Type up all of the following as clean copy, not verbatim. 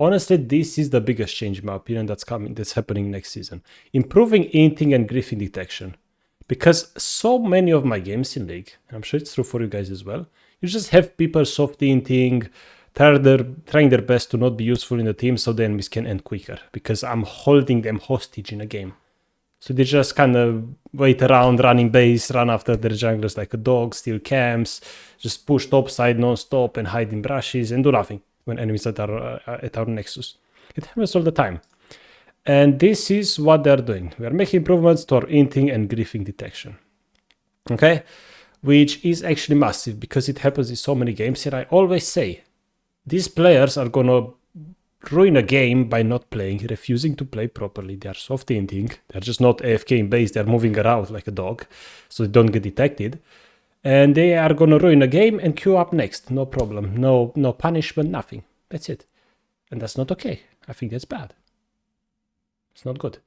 Honestly, this is the biggest change in my opinion that's happening next season. Improving inting and griefing detection. Because so many of my games in League, I'm sure it's true for you guys as well, you just have people soft inting, trying their best to not be useful in the team so the enemies can end quicker. Because I'm holding them hostage in a game. So they just kind of wait around, running base, run after their junglers like a dog, steal camps, just push topside non-stop and hide in brushes and do nothing when enemies at our nexus. It happens all the time. And this is what they're doing. We are making improvements to our inting and griefing detection. Okay? Which is actually massive because it happens in so many games. And I always say, these players are gonna ruin a game by not playing, refusing to play properly. They are soft inting. They're just not AFK in base. They're moving around like a dog, so they don't get detected. And they are gonna ruin a game and queue up next. No problem. No punishment, nothing. That's it. And that's not okay. I think that's bad. It's not good.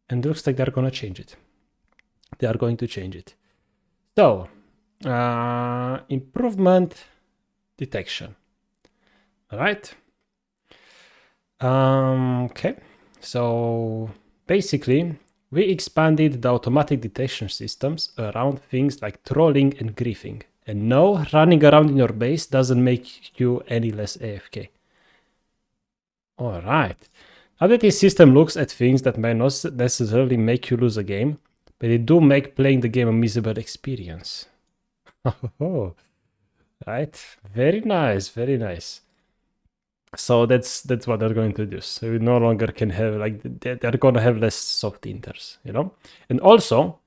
And it looks like they're gonna change it. They are going to change it. So, improvement detection. All right. Okay, so basically we expanded the automatic detection systems around things like trolling and griefing. And no, running around in your base doesn't make you any less AFK. All right. Now that this system looks at things that may not necessarily make you lose a game, but they do make playing the game a miserable experience. Oh, right. Very nice, very nice. So that's what they're going to do. So we no longer can have, like, they're going to have less soft inters, you know? And also,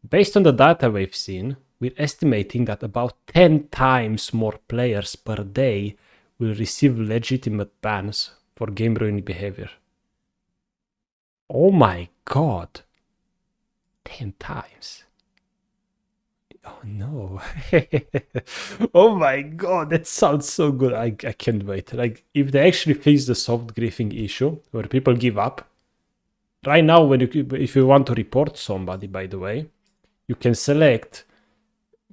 based on the data we've seen, we're estimating that about 10 times more players per day will receive legitimate bans for game-ruining behavior. Oh my god. 10 times. Oh no. Oh my god, that sounds so good. I can't wait. Like, if they actually fix the soft griefing issue where people give up. Right now, if you want to report somebody, by the way, you can select,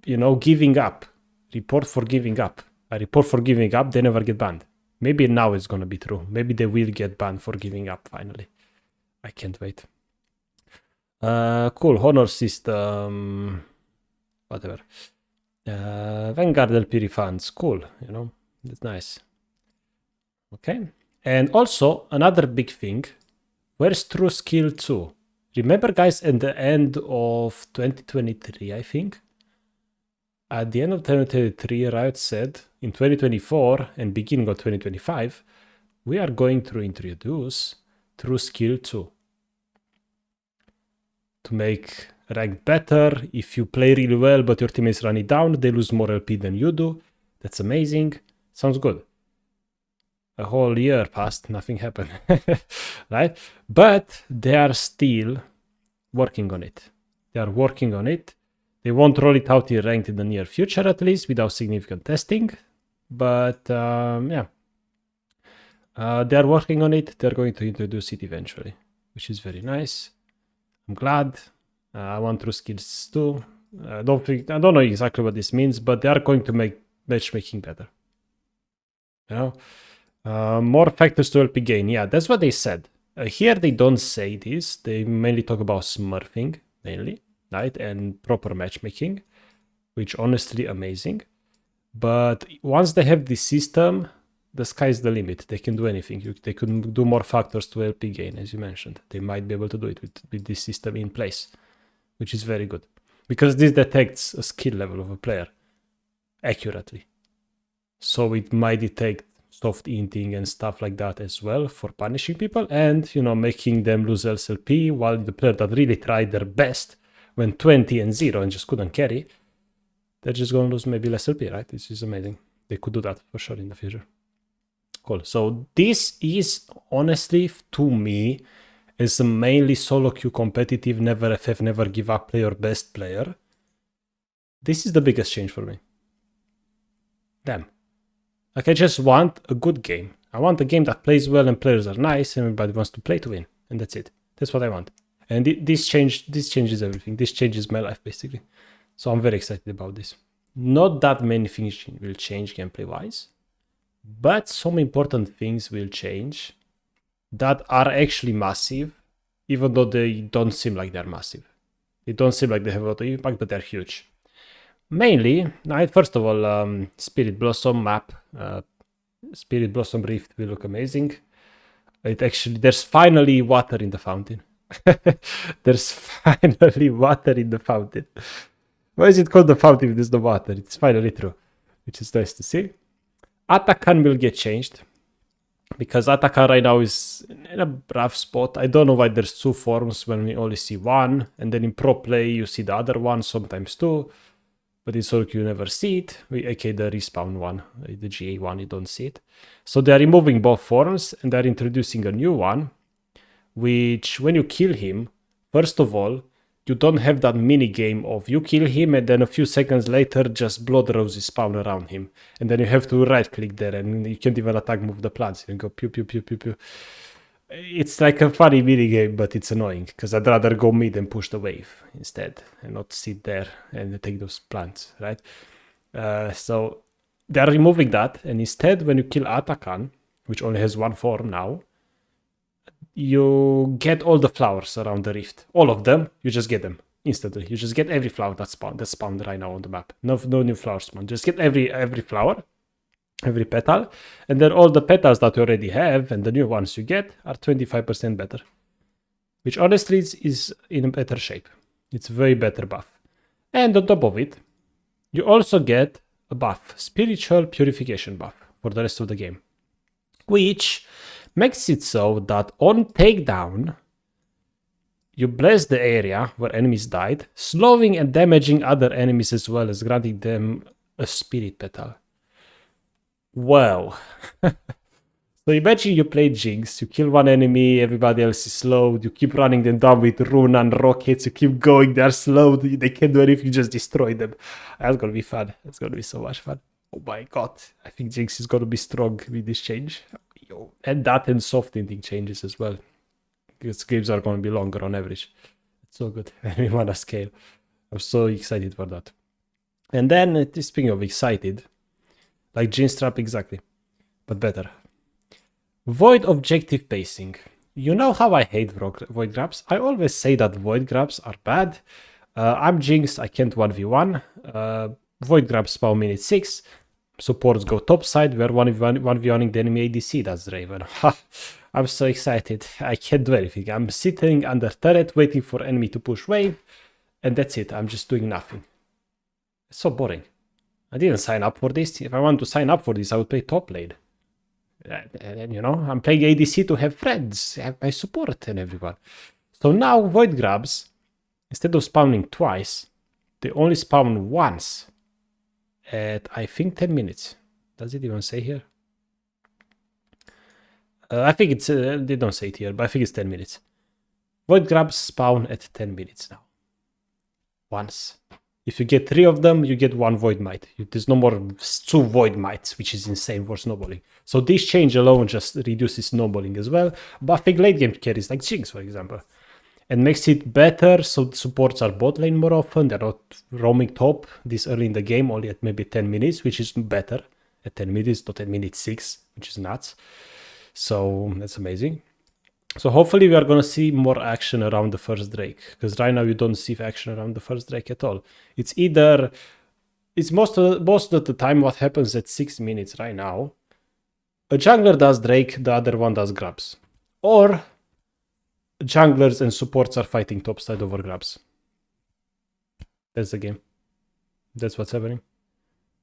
you know, giving up. Report for giving up. I report for giving up, they never get banned. Maybe now it's gonna be true. Maybe they will get banned for giving up finally. I can't wait. Cool, honor system. Whatever. Vanguard LP refunds. Cool, you know, that's nice. Okay. And also, another big thing. Where's True Skill 2? Remember, guys, at the end of 2023, I think? At the end of 2023, Riot said, in 2024 and beginning of 2025, we are going to introduce True Skill 2. To make rank better. If you play really well but your teammates run it down, they lose more LP than you do. That's amazing. Sounds good. A whole year passed, nothing happened. Right? But they are still working on it. They are working on it. They won't roll it out in ranked in the near future, at least, without significant testing. But yeah. They are working on it. They're going to introduce it eventually, which is very nice. I'm glad. I want True Skills too. I don't know exactly what this means, but they are going to make matchmaking better. You know, more factors to LP gain. Yeah, that's what they said. Here they don't say this. They mainly talk about smurfing, mainly, right, and proper matchmaking, which honestly amazing. But once they have this system, the sky's the limit. They can do anything. They can do more factors to LP gain, as you mentioned. They might be able to do it with this system in place, which is very good. Because this detects a skill level of a player accurately. So it might detect soft inting and stuff like that as well for punishing people and, you know, making them lose SLP while the player that really tried their best went 20-0 and just couldn't carry. They're just going to lose maybe less LP, right? This is amazing. They could do that for sure in the future. Cool. So this is honestly, to me, as a mainly solo queue competitive, never FF, never give up player, best player. This is the biggest change for me. Damn. Like, I just want a good game. I want a game that plays well and players are nice and everybody wants to play to win. And that's it. That's what I want. And this changes everything. This changes my life, basically. So I'm very excited about this. Not that many things will change gameplay-wise. But some important things will change that are actually massive, even though they don't seem like they're massive. They don't seem like they have a lot of impact, but they're huge. Mainly, first of all, Spirit Blossom map, Spirit Blossom Rift will look amazing. There's finally water in the fountain. There's finally water in the fountain. Why is it called the fountain if there's no water? It's finally true, which is nice to see. Atakan will get changed, because Atakan right now is in a rough spot. I don't know why there's two forms when we only see one, and then in pro play you see the other one, sometimes two, but in solo queue you never see it. Okay, the respawn one, the GA one, you don't see it. So they're removing both forms, and they're introducing a new one, which when you kill him, first of all, you don't have that mini game of you kill him and then a few seconds later just blood roses spawn around him. And then you have to right click there and you can't even attack move the plants. You can go pew pew pew pew pew. It's like a funny mini game, but it's annoying because I'd rather go mid and push the wave instead and not sit there and take those plants, right? So they're removing that, and instead when you kill Atakan, which only has one form now, you get all the flowers around the rift. All of them, you just get them instantly. You just get every flower that's spawned right now on the map. No new flowers spawn. Just get every flower, every petal, and then all the petals that you already have and the new ones you get are 25% better. Which honestly is in a better shape. It's a very better buff. And on top of it, you also get a buff, spiritual purification buff for the rest of the game. Which makes it so that on takedown, you bless the area where enemies died, slowing and damaging other enemies as well as granting them a spirit petal. Wow. So imagine you play Jinx, you kill one enemy, everybody else is slowed, you keep running them down with rune and rockets, you keep going, they're slowed, they can't do anything, you just destroy them. That's gonna be fun. That's gonna be so much fun. Oh my god, I think Jinx is gonna be strong with this change. And that and soft ending changes as well, because games are going to be longer on average. It's so good. We want to scale. I'm so excited for that. And then, speaking of excited, like Jinx Trap exactly, but better. Void objective pacing. You know how I hate void grabs? I always say that void grabs are bad. I'm Jinx, I can't 1v1. Void grabs spawn minute 6. Supports go top side, we're 1v1ing the enemy ADC, that's Raven. I'm so excited, I can't do anything. I'm sitting under turret waiting for enemy to push wave, and that's it, I'm just doing nothing. It's so boring. I didn't sign up for this. If I want to sign up for this, I would play top lane. And you know, I'm playing ADC to have friends, have my support and everyone. So now void grabs, instead of spawning twice, they only spawn once. At I think 10 minutes. Does it even say here? I think it's they don't say it here, but I think it's 10 minutes. Void grabs spawn at 10 minutes now. Once. If you get 3 of them, you get 1 void might. There's no more 2 void mites, which is insane for snowballing. So this change alone just reduces snowballing as well, buffing late game carries like Jinx, for example. And makes it better so supports are bot lane more often. They're not roaming top this early in the game, only at maybe 10 minutes, which is better at 10 minutes, not at minute 6, which is nuts. So that's amazing. So hopefully we are going to see more action around the first Drake, because right now you don't see action around the first Drake at all. It's either, it's most of the time what happens at 6 minutes right now. A jungler does Drake, the other one does grabs. Or junglers and supports are fighting topside over grabs. That's the game. That's what's happening.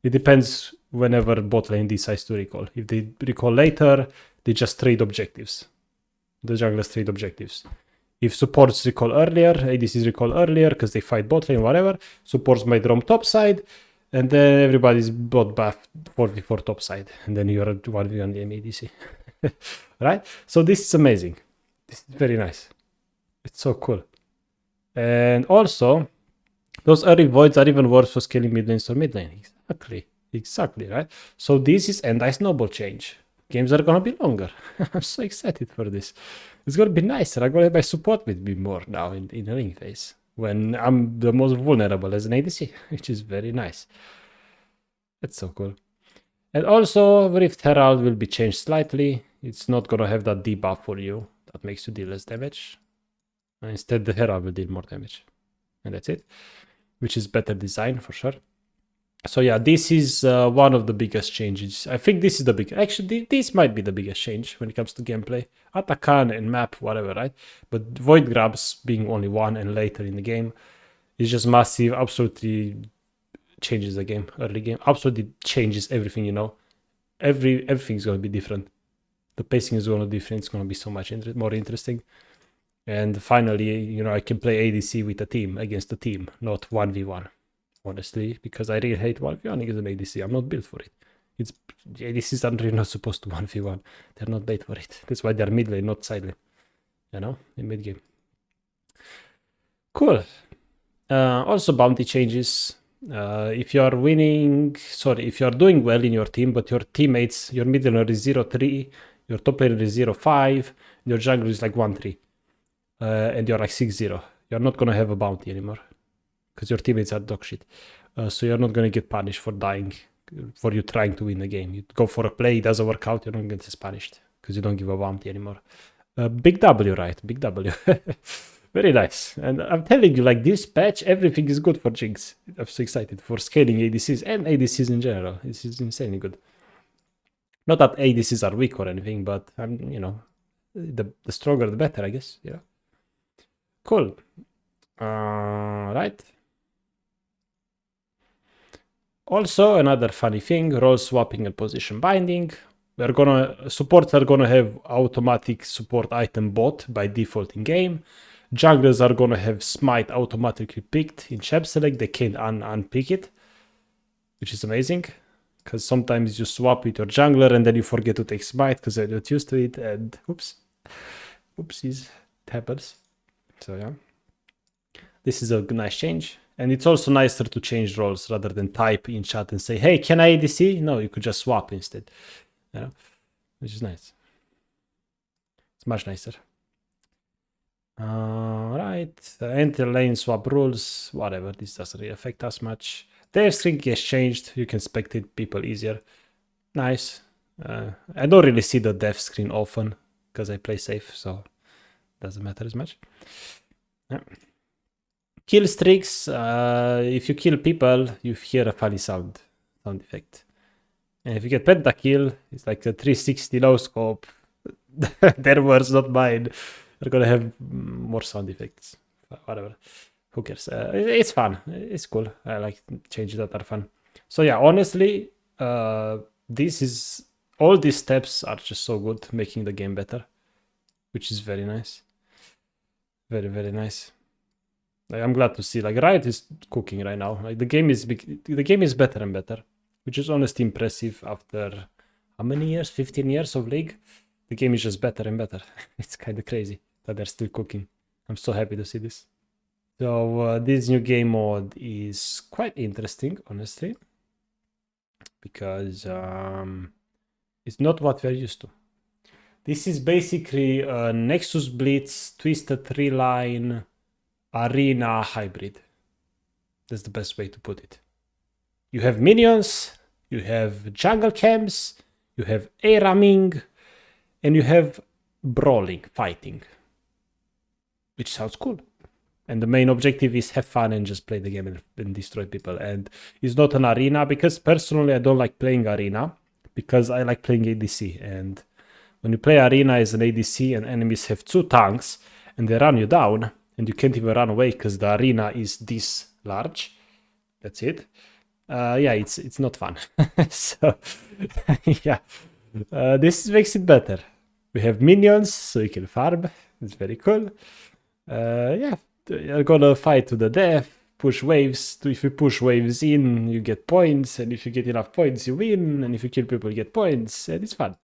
It depends whenever bot lane decides to recall. If they recall later, they just trade objectives. The junglers trade objectives. If supports recall earlier, ADCs recall earlier because they fight bot lane, whatever, supports might roam topside, and then everybody's bot buff 4v4 topside, and then you're 1v1 the ADC. Right? So this is amazing. This is very nice. It's so cool. And also, those early voids are even worse for scaling mid lanes or mid lane. Exactly, right? So this is anti-snowball change. Games are gonna be longer. I'm so excited for this. It's gonna be nicer. I'm gonna have my support with me more now in the ring phase, when I'm the most vulnerable as an ADC, which is very nice. That's so cool. And also, Rift Herald will be changed slightly. It's not gonna have that debuff for you that makes you deal less damage. Instead, the Herald will deal more damage. And that's it. Which is better design for sure. So yeah, this is one of the biggest changes. I think this is the big... Actually, this might be the biggest change when it comes to gameplay. Atakan and map, whatever, right? But Void Grabs being only one and later in the game is just massive. Absolutely changes the game, early game. Absolutely changes everything, you know. Everything's going to be different. The pacing is going to be different. It's going to be so much more interesting. And finally, you know, I can play ADC with a team, against a team, not 1v1. Honestly, because I really hate 1v1 against an ADC. I'm not built for it. ADCs are really not supposed to 1v1. They're not made for it. That's why they're mid lane, not side lane. You know, in mid game. Cool. Also bounty changes. If you are winning, if you are doing well in your team, but your teammates, your mid laner is 0-3, your top laner is 0-5, your jungler is like 1-3, and you're like 6-0, you're not gonna have a bounty anymore because your teammates are dog shit. So you're not gonna get punished for dying, for you trying to win the game. You go for a play, it doesn't work out, you're not gonna get punished because you don't give a bounty anymore. Big W, right? Big W. Very nice. And I'm telling you, like, this patch, everything is good for Jinx. I'm so excited for scaling ADCs and ADCs in general. This is insanely good. Not that ADCs are weak or anything, but you know, the stronger the better, I guess. Yeah. Cool. Right. Also, another funny thing, role swapping and position binding. Supports are gonna have automatic support item bot by default in game. Junglers are gonna have smite automatically picked in champ select. They can't unpick it, which is amazing. Because sometimes you swap with your jungler and then you forget to take smite because you're not used to it, and oopsies, it happens. So yeah, this is a nice change. And it's also nicer to change roles rather than type in chat and say, hey, can I ADC? No, you could just swap instead. You know, which is nice. It's much nicer. Right, enter lane swap rules, whatever, this doesn't really affect us much. Dev string gets changed, you can spectate people easier. Nice. I don't really see the dev screen often because I play safe, so doesn't matter as much. Yeah. Kill streaks, if you kill people, you hear a funny sound effect. And if you get pentakill, it's like a 360 low scope. Their words, not mine. They're gonna have more sound effects. Whatever. Who cares? It's fun. It's cool. I like changes that are fun. So yeah, honestly, all these steps are just so good, making the game better, which is very nice. Very, very nice. Like, I'm glad to see. Like, Riot is cooking right now. Like, the game is better and better, which is honestly impressive after how many years? 15 years of League. The game is just better and better. It's kind of crazy that they're still cooking. I'm so happy to see this. So this new game mode is quite interesting, honestly, because it's not what we're used to. This is basically a Nexus Blitz, Twisted 3-line, arena hybrid. That's the best way to put it. You have minions, you have jungle camps, you have ARAMing, and you have brawling, fighting, which sounds cool. And the main objective is have fun and just play the game and destroy people. And it's not an arena, because personally I don't like playing arena, because I like playing ADC. And when you play arena as an ADC and enemies have 2 tanks and they run you down and you can't even run away because the arena is this large, that's it. Yeah, it's not fun. So yeah, this makes it better. We have minions, so you can farm. It's very cool. Yeah, you're gonna fight to the death, push waves. If you push waves in, you get points, and if you get enough points, you win, and if you kill people, you get points, and it's fun.